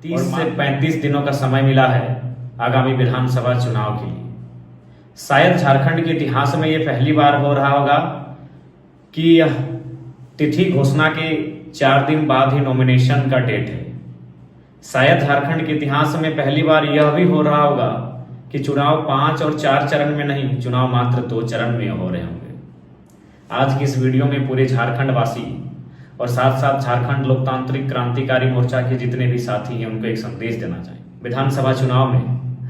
30 से 35 दिनों का समय मिला है आगामी विधानसभा चुनाव के लिए। शायद झारखंड के इतिहास में यह पहली बार हो रहा होगा कि यह तिथि घोषणा के 4 दिन बाद ही नॉमिनेशन का डेट है। शायद झारखंड के इतिहास में पहली बार यह भी हो रहा होगा कि चुनाव 5 और 4 चरण में नहीं, चुनाव मात्र 2 चरण में हो रहे होंगे। आज की इस वीडियो में पूरे झारखंड वासी और साथ साथ झारखंड लोकतांत्रिक क्रांतिकारी मोर्चा के जितने भी साथी हैं उनको एक संदेश देना चाहिए। विधानसभा चुनाव में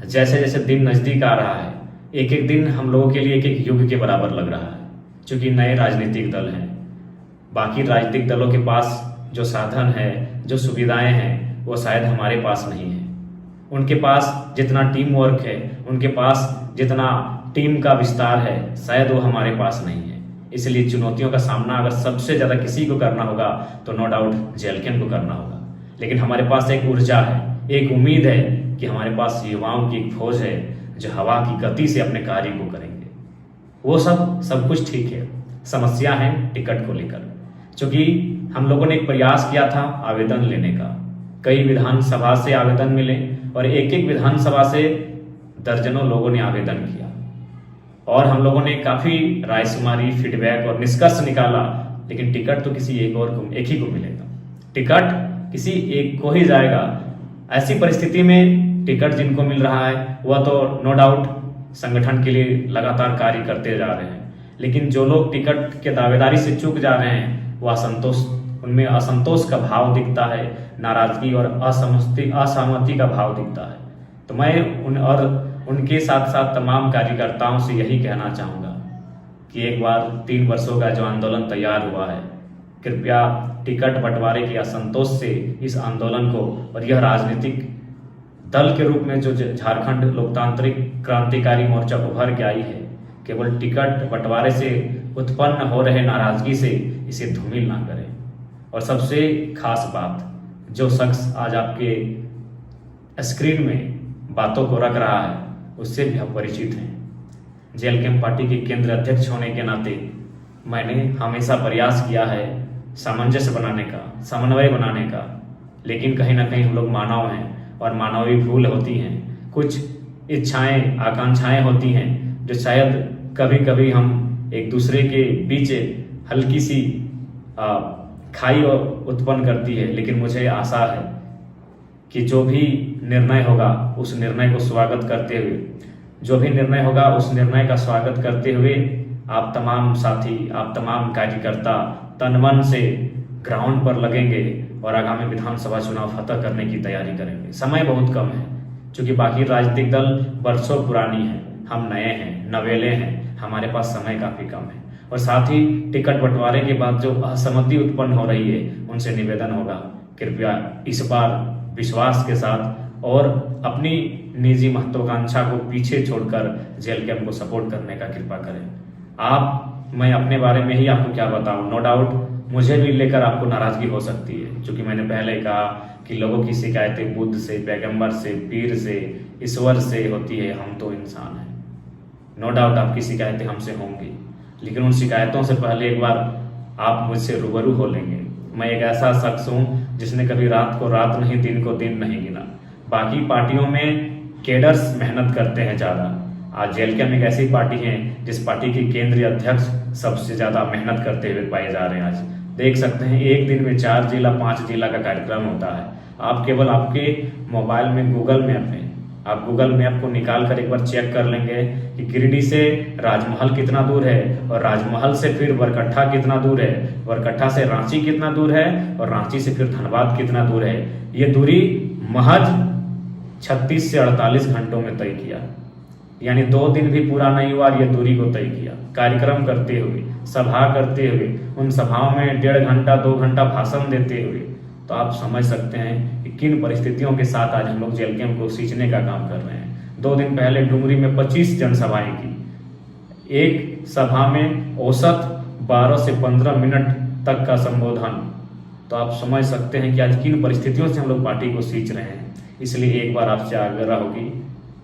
जैसे जैसे दिन नजदीक आ रहा है, एक एक दिन हम लोगों के लिए एक एक युग के बराबर लग रहा है। क्योंकि नए राजनीतिक दल हैं, बाकी राजनीतिक दलों के पास जो साधन है, जो सुविधाएं हैं, वो शायद हमारे पास नहीं है। उनके पास जितना टीम वर्क है, उनके पास जितना टीम का विस्तार है, शायद वो हमारे पास नहीं है। इसलिए चुनौतियों का सामना अगर सबसे ज्यादा किसी को करना होगा तो नो डाउट जेएलके को करना होगा। लेकिन हमारे पास एक ऊर्जा है, एक उम्मीद है कि हमारे पास युवाओं की एक फौज है जो हवा की गति से अपने कार्य को करेंगे। वो सब कुछ ठीक है, समस्या है टिकट को लेकर। क्योंकि हम लोगों ने एक प्रयास किया था आवेदन लेने का, कई विधानसभा से आवेदन मिले और एक एक विधानसभा से दर्जनों लोगों ने आवेदन किया और हम लोगों ने काफी रायशुमारी, फीडबैक और निष्कर्ष निकाला। लेकिन टिकट तो किसी एक ही को मिलेगा, टिकट किसी एक को ही जाएगा। ऐसी परिस्थिति में टिकट जिनको मिल रहा है वह तो नो डाउट संगठन के लिए लगातार कार्य करते जा रहे हैं। लेकिन जो लोग टिकट के दावेदारी से चूक जा रहे हैं वह उनमें असंतोष का भाव दिखता है, नाराजगी और असहमति का भाव दिखता है। तो मैं उनके साथ साथ तमाम कार्यकर्ताओं से यही कहना चाहूँगा कि एक बार 3 वर्षों का जो आंदोलन तैयार हुआ है, कृपया टिकट बंटवारे के असंतोष से इस आंदोलन को और यह राजनीतिक दल के रूप में जो झारखंड लोकतांत्रिक क्रांतिकारी मोर्चा उभर के आई है, केवल टिकट बंटवारे से उत्पन्न हो रहे नाराजगी से इसे धूमिल ना करें। और सबसे खास बात, जो शख्स आज आपके स्क्रीन में बातों को रख रहा है उससे भी आप परिचित हैं। जेएलके पार्टी के केंद्र अध्यक्ष होने के नाते मैंने हमेशा प्रयास किया है सामंजस्य बनाने का, समन्वय बनाने का। लेकिन कहीं ना कहीं हम लोग मानव हैं और मानवीय भूल होती हैं, कुछ इच्छाएं, आकांक्षाएं होती हैं जो शायद कभी कभी हम एक दूसरे के बीच हल्की सी खाई उत्पन्न करती है। लेकिन मुझे आशा है कि जो भी निर्णय होगा उस निर्णय को स्वागत करते हुए, जो भी निर्णय होगा उस निर्णय का स्वागत करते हुए आप तमाम साथी, आप तमाम कार्यकर्ता तन मन से ग्राउंड पर लगेंगे और आगामी विधानसभा चुनाव फतह करने की तैयारी करेंगे। समय बहुत कम है, क्योंकि बाकी राजनीतिक दल वर्षों पुरानी है, हम नए हैं, नवेले हैं, हमारे पास समय काफी कम है। और साथ ही टिकट बंटवारे के बाद जो असहमति उत्पन्न हो रही है उनसे निवेदन होगा, कृपया इस बार विश्वास के साथ और अपनी निजी महत्वाकांक्षा को पीछे छोड़कर जेएलके को सपोर्ट करने का कृपा करें। मैं अपने बारे में ही आपको क्या बताऊं, नो डाउट मुझे भी लेकर आपको नाराजगी हो सकती है, क्योंकि मैंने पहले कहा कि लोगों की शिकायतें बुद्ध से, पैगंबर से, पीर से, ईश्वर से होती है, हम तो इंसान हैं। नो डाउट आपकी शिकायतें हमसे होंगी, लेकिन उन शिकायतों से पहले एक बार आप मुझसे रूबरू हो लेंगे। मैं एक ऐसा शख्स हूँ जिसने कभी रात को रात नहीं, दिन को दिन नहीं गिना। बाकी पार्टियों में केडर्स मेहनत करते हैं ज़्यादा, आज जेएलके में एक ऐसी पार्टी है जिस पार्टी के केंद्रीय अध्यक्ष सबसे ज़्यादा मेहनत करते हुए पाए जा रहे हैं। आज देख सकते हैं एक दिन में 4 जिला 5 जिला का कार्यक्रम होता है। आप केवल आपके मोबाइल में गूगल मैप है, आप गूगल मैप को निकाल कर एक बार चेक कर लेंगे कि गिरिडीह से राजमहल कितना दूर है और राजमहल से फिर बरकट्ठा कितना दूर है, बरकट्ठा से रांची कितना दूर है और रांची से फिर धनबाद कितना दूर है। ये दूरी महज 36 से 48 घंटों में तय किया, यानी 2 दिन भी पूरा नहीं हुआ ये दूरी को तय किया। कार्यक्रम करते हुए, सभा करते हुए, उन सभाओं में 1.5 घंटा 2 घंटा भाषण देते हुए, तो आप समझ सकते हैं कि किन परिस्थितियों के साथ आज हम लोग जेएलके को सींचने का काम कर रहे हैं। 2 दिन पहले डुमरी में 25 जनसभाएं की, एक सभा में औसत 12 से 15 मिनट तक का संबोधन। तो आप समझ सकते हैं कि आज किन परिस्थितियों से हम लोग पार्टी को सींच रहे हैं। इसलिए एक बार आपसे आग्रह होगी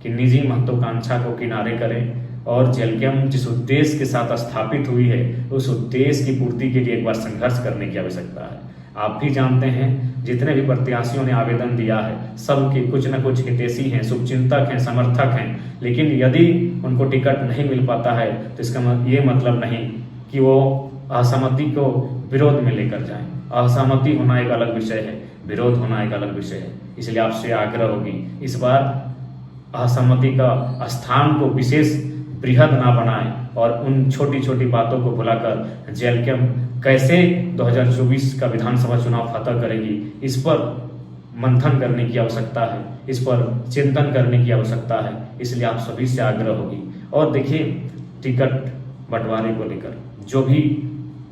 कि निजी महत्वाकांक्षा को किनारे करें और जेएलके जिस उद्देश्य के साथ स्थापित हुई है उस उद्देश्य की पूर्ति के लिए एक बार संघर्ष करने की आवश्यकता है। आप भी जानते हैं जितने भी प्रत्याशियों ने आवेदन दिया है सबके कुछ न कुछ हितैषी हैं, शुभचिंतक हैं, समर्थक हैं, लेकिन यदि उनको टिकट नहीं मिल पाता है तो इसका ये मतलब नहीं कि वो असहमति को विरोध में लेकर जाएं। असहमति होना एक अलग विषय है, विरोध होना एक अलग विषय है। इसलिए आपसे आग्रह होगी इस बार असहमति का स्थान को विशेष बृहद ना बनाएं और उन छोटी छोटी बातों को भुलाकर जेएलकेएम कैसे 2024 का विधानसभा चुनाव फतह करेगी इस पर मंथन करने की आवश्यकता है, इस पर चिंतन करने की आवश्यकता है। इसलिए आप सभी से आग्रह होगी। और देखिए, टिकट बंटवारे को लेकर जो भी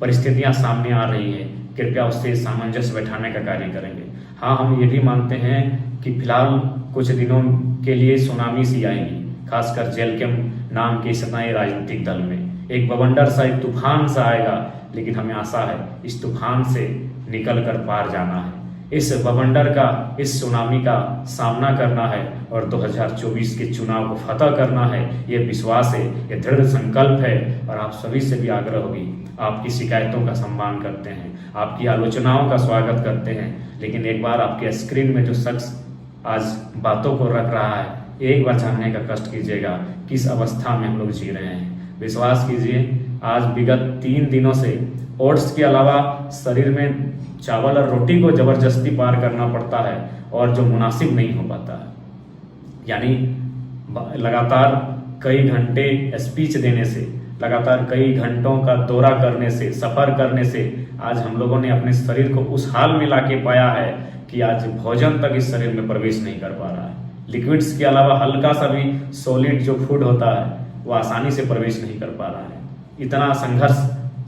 परिस्थितियां सामने आ रही है, कृपया उससे सामंजस्य बैठाने का कार्य करेंगे। हाँ, हम ये भी मानते हैं कि फिलहाल कुछ दिनों के लिए सुनामी सी आएगी, खासकर जेएलकेएम नाम के इस नए राजनीतिक दल में एक बवंडर सा, एक तूफान सा आएगा, लेकिन हमें आशा है इस तूफान से निकल कर पार जाना है, इस बवंडर का, इस सुनामी का सामना करना है और 2024 के चुनाव को फतह करना है। ये विश्वास है, ये दृढ़ संकल्प है। और आप सभी से भी आग्रह होगी, आपकी शिकायतों का सम्मान करते हैं, आपकी आलोचनाओं का स्वागत करते हैं, लेकिन एक बार आपके स्क्रीन में जो शख्स आज बातों को रख रहा है, एक बार जानने का कष्ट कीजिएगा किस अवस्था में हम लोग जी रहे हैं। विश्वास कीजिए, आज विगत 3 दिनों से ओट्स के अलावा शरीर में चावल और रोटी को जबरदस्ती पार करना पड़ता है और जो मुनासिब नहीं हो पाता है। यानी लगातार कई घंटे स्पीच देने से, लगातार कई घंटों का दौरा करने से, सफर करने से आज हम लोगों ने अपने शरीर को उस हाल में लाके पाया है कि आज भोजन तक इस शरीर में प्रवेश नहीं कर पा रहा है। लिक्विड्स के अलावा हल्का सा भी सॉलिड जो फूड होता है वो आसानी से प्रवेश नहीं कर पा रहा है। इतना संघर्ष,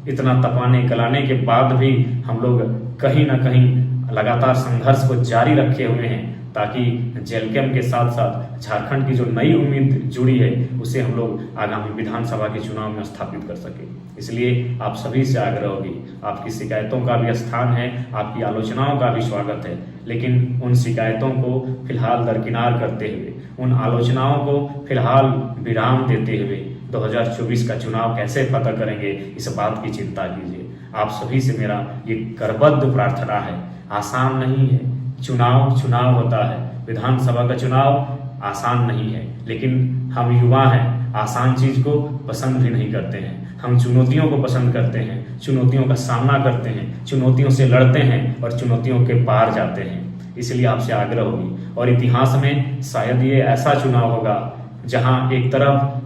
इतना तपाने गलाने के बाद भी हम लोग कहीं ना कहीं लगातार संघर्ष को जारी रखे हुए हैं ताकि जेएलकेएम के साथ साथ झारखंड की जो नई उम्मीद जुड़ी है उसे हम लोग आगामी विधानसभा के चुनाव में स्थापित कर सके। इसलिए आप सभी से आग्रह होगी, आपकी शिकायतों का भी स्थान है, आपकी आलोचनाओं का भी स्वागत है, लेकिन उन शिकायतों को फिलहाल दरकिनार करते हुए, उन आलोचनाओं को फिलहाल विराम देते हुए 2024 का चुनाव कैसे फतह करेंगे इस बात की चिंता कीजिए। आप सभी से मेरा ये करबद्ध प्रार्थना है। आसान नहीं है, चुनाव होता है, विधानसभा का चुनाव आसान नहीं है, लेकिन हम युवा हैं, आसान चीज को पसंद भी नहीं करते हैं। हम चुनौतियों को पसंद करते हैं, चुनौतियों का सामना करते हैं, चुनौतियों से लड़ते हैं और चुनौतियों के पार जाते हैं। इसलिए आपसे आग्रह होगी। और इतिहास में शायद ये ऐसा चुनाव होगा जहां एक तरफ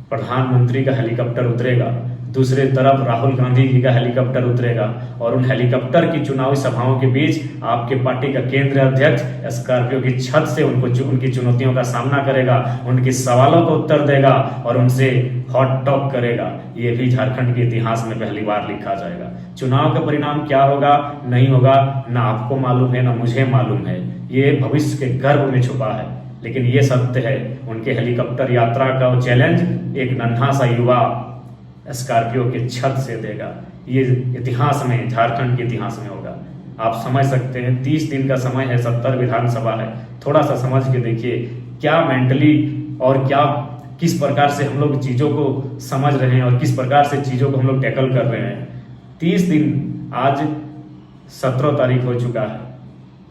प्रधानमंत्री का हेलीकॉप्टर उतरेगा, दूसरे तरफ राहुल गांधी जी का हेलीकॉप्टर उतरेगा और उन हेलीकॉप्टर की चुनावी सभाओं के बीच आपके पार्टी का केंद्रीय अध्यक्ष स्कॉर्पियो की छत से उनकी चुनौतियों का सामना करेगा, उनके सवालों को उत्तर देगा और उनसे हॉट टॉक करेगा। ये भी झारखंड के इतिहास में पहली बार लिखा जाएगा। चुनाव का परिणाम क्या होगा, नहीं होगा, ना आपको मालूम है, ना मुझे मालूम है। ये भविष्य के गर्भ में छुपा है, लेकिन ये सत्य है, उनके हेलीकॉप्टर यात्रा का चैलेंज एक नन्हा सा युवा स्कॉर्पियो के छत से देगा। ये इतिहास में, झारखंड के इतिहास में होगा। आप समझ सकते हैं 30 दिन का समय है, 70 विधानसभा है। थोड़ा सा समझ के देखिए क्या मेंटली और क्या किस प्रकार से हम लोग चीज़ों को समझ रहे हैं और किस प्रकार से चीज़ों को हम लोग टैकल कर रहे हैं। 30 दिन, आज 17 तारीख हो चुका है,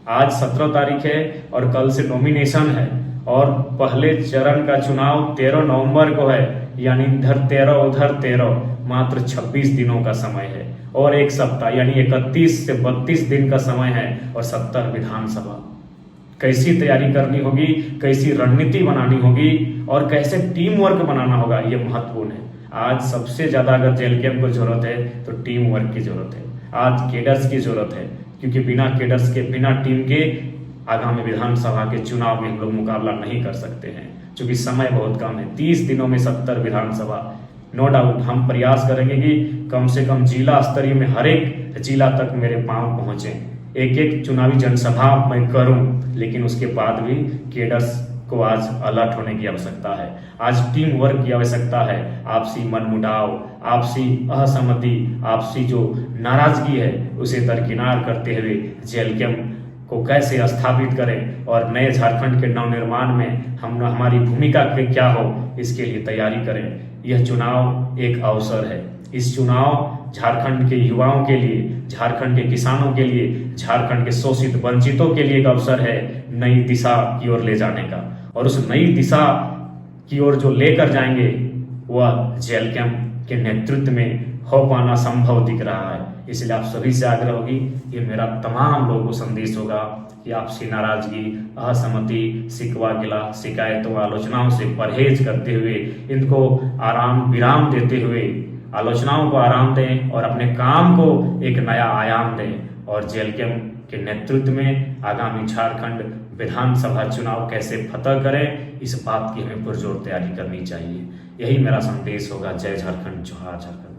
आज 17 तारीख है और कल से नॉमिनेशन है और पहले चरण का चुनाव 13 नवंबर को है, यानी इधर 13 उधर 13, मात्र 26 दिनों का समय है और एक सप्ताह यानी 31 से 32 दिन का समय है और 70 विधानसभा। कैसी तैयारी करनी होगी, कैसी रणनीति बनानी होगी और कैसे टीम वर्क बनाना होगा, ये महत्वपूर्ण है। आज सबसे ज्यादा अगर जेएलकेएम को जरूरत है तो टीम वर्क की जरूरत है, आज केडर्स की जरूरत है, क्योंकि बिना केडर्स के, बिना टीम के आगामी विधानसभा के चुनाव में हम लोग मुकाबला नहीं कर सकते हैं, क्योंकि समय बहुत कम है। 30 दिनों में 70 विधानसभा। नो डाउट हम प्रयास करेंगे कि कम से कम जिला स्तरीय में हर एक जिला तक मेरे पांव पहुंचे, एक एक चुनावी जनसभा मैं करूं, लेकिन उसके बाद भी केडर्स को आज अलर्ट होने की आवश्यकता है, आज टीम वर्क की आवश्यकता है। आपसी मनमुटाव, आपसी असहमति, आपसी जो नाराजगी है उसे दरकिनार करते हुए जेएलकेएम को कैसे स्थापित करें और नए झारखंड के नवनिर्माण में हमारी भूमिका क्या हो, इसके लिए तैयारी करें। यह चुनाव एक अवसर है, इस चुनाव झारखंड के युवाओं के लिए, झारखंड के किसानों के लिए, झारखंड के शोषित वंचितों के लिए एक अवसर है नई दिशा की ओर ले जाने का। और उस नई दिशा की ओर जो लेकर जाएंगे वह जेएलकेएम के नेतृत्व में हो पाना संभव दिख रहा है। इसलिए आप सभी से आग्रह होगी, ये मेरा तमाम लोगों को संदेश होगा कि आपसी नाराजगी, असहमति, शिकवा गिला, शिकायतों, आलोचनाओं से परहेज करते हुए, इनको आराम विराम देते हुए आलोचनाओं को आराम दें और अपने काम को एक नया आयाम दें। और जेएलकेएम के नेतृत्व में आगामी झारखंड विधानसभा चुनाव कैसे फतह करें, इस बात की हमें पुरजोर तैयारी करनी चाहिए। यही मेरा संदेश होगा। जय झारखंड, जोहार झारखंड।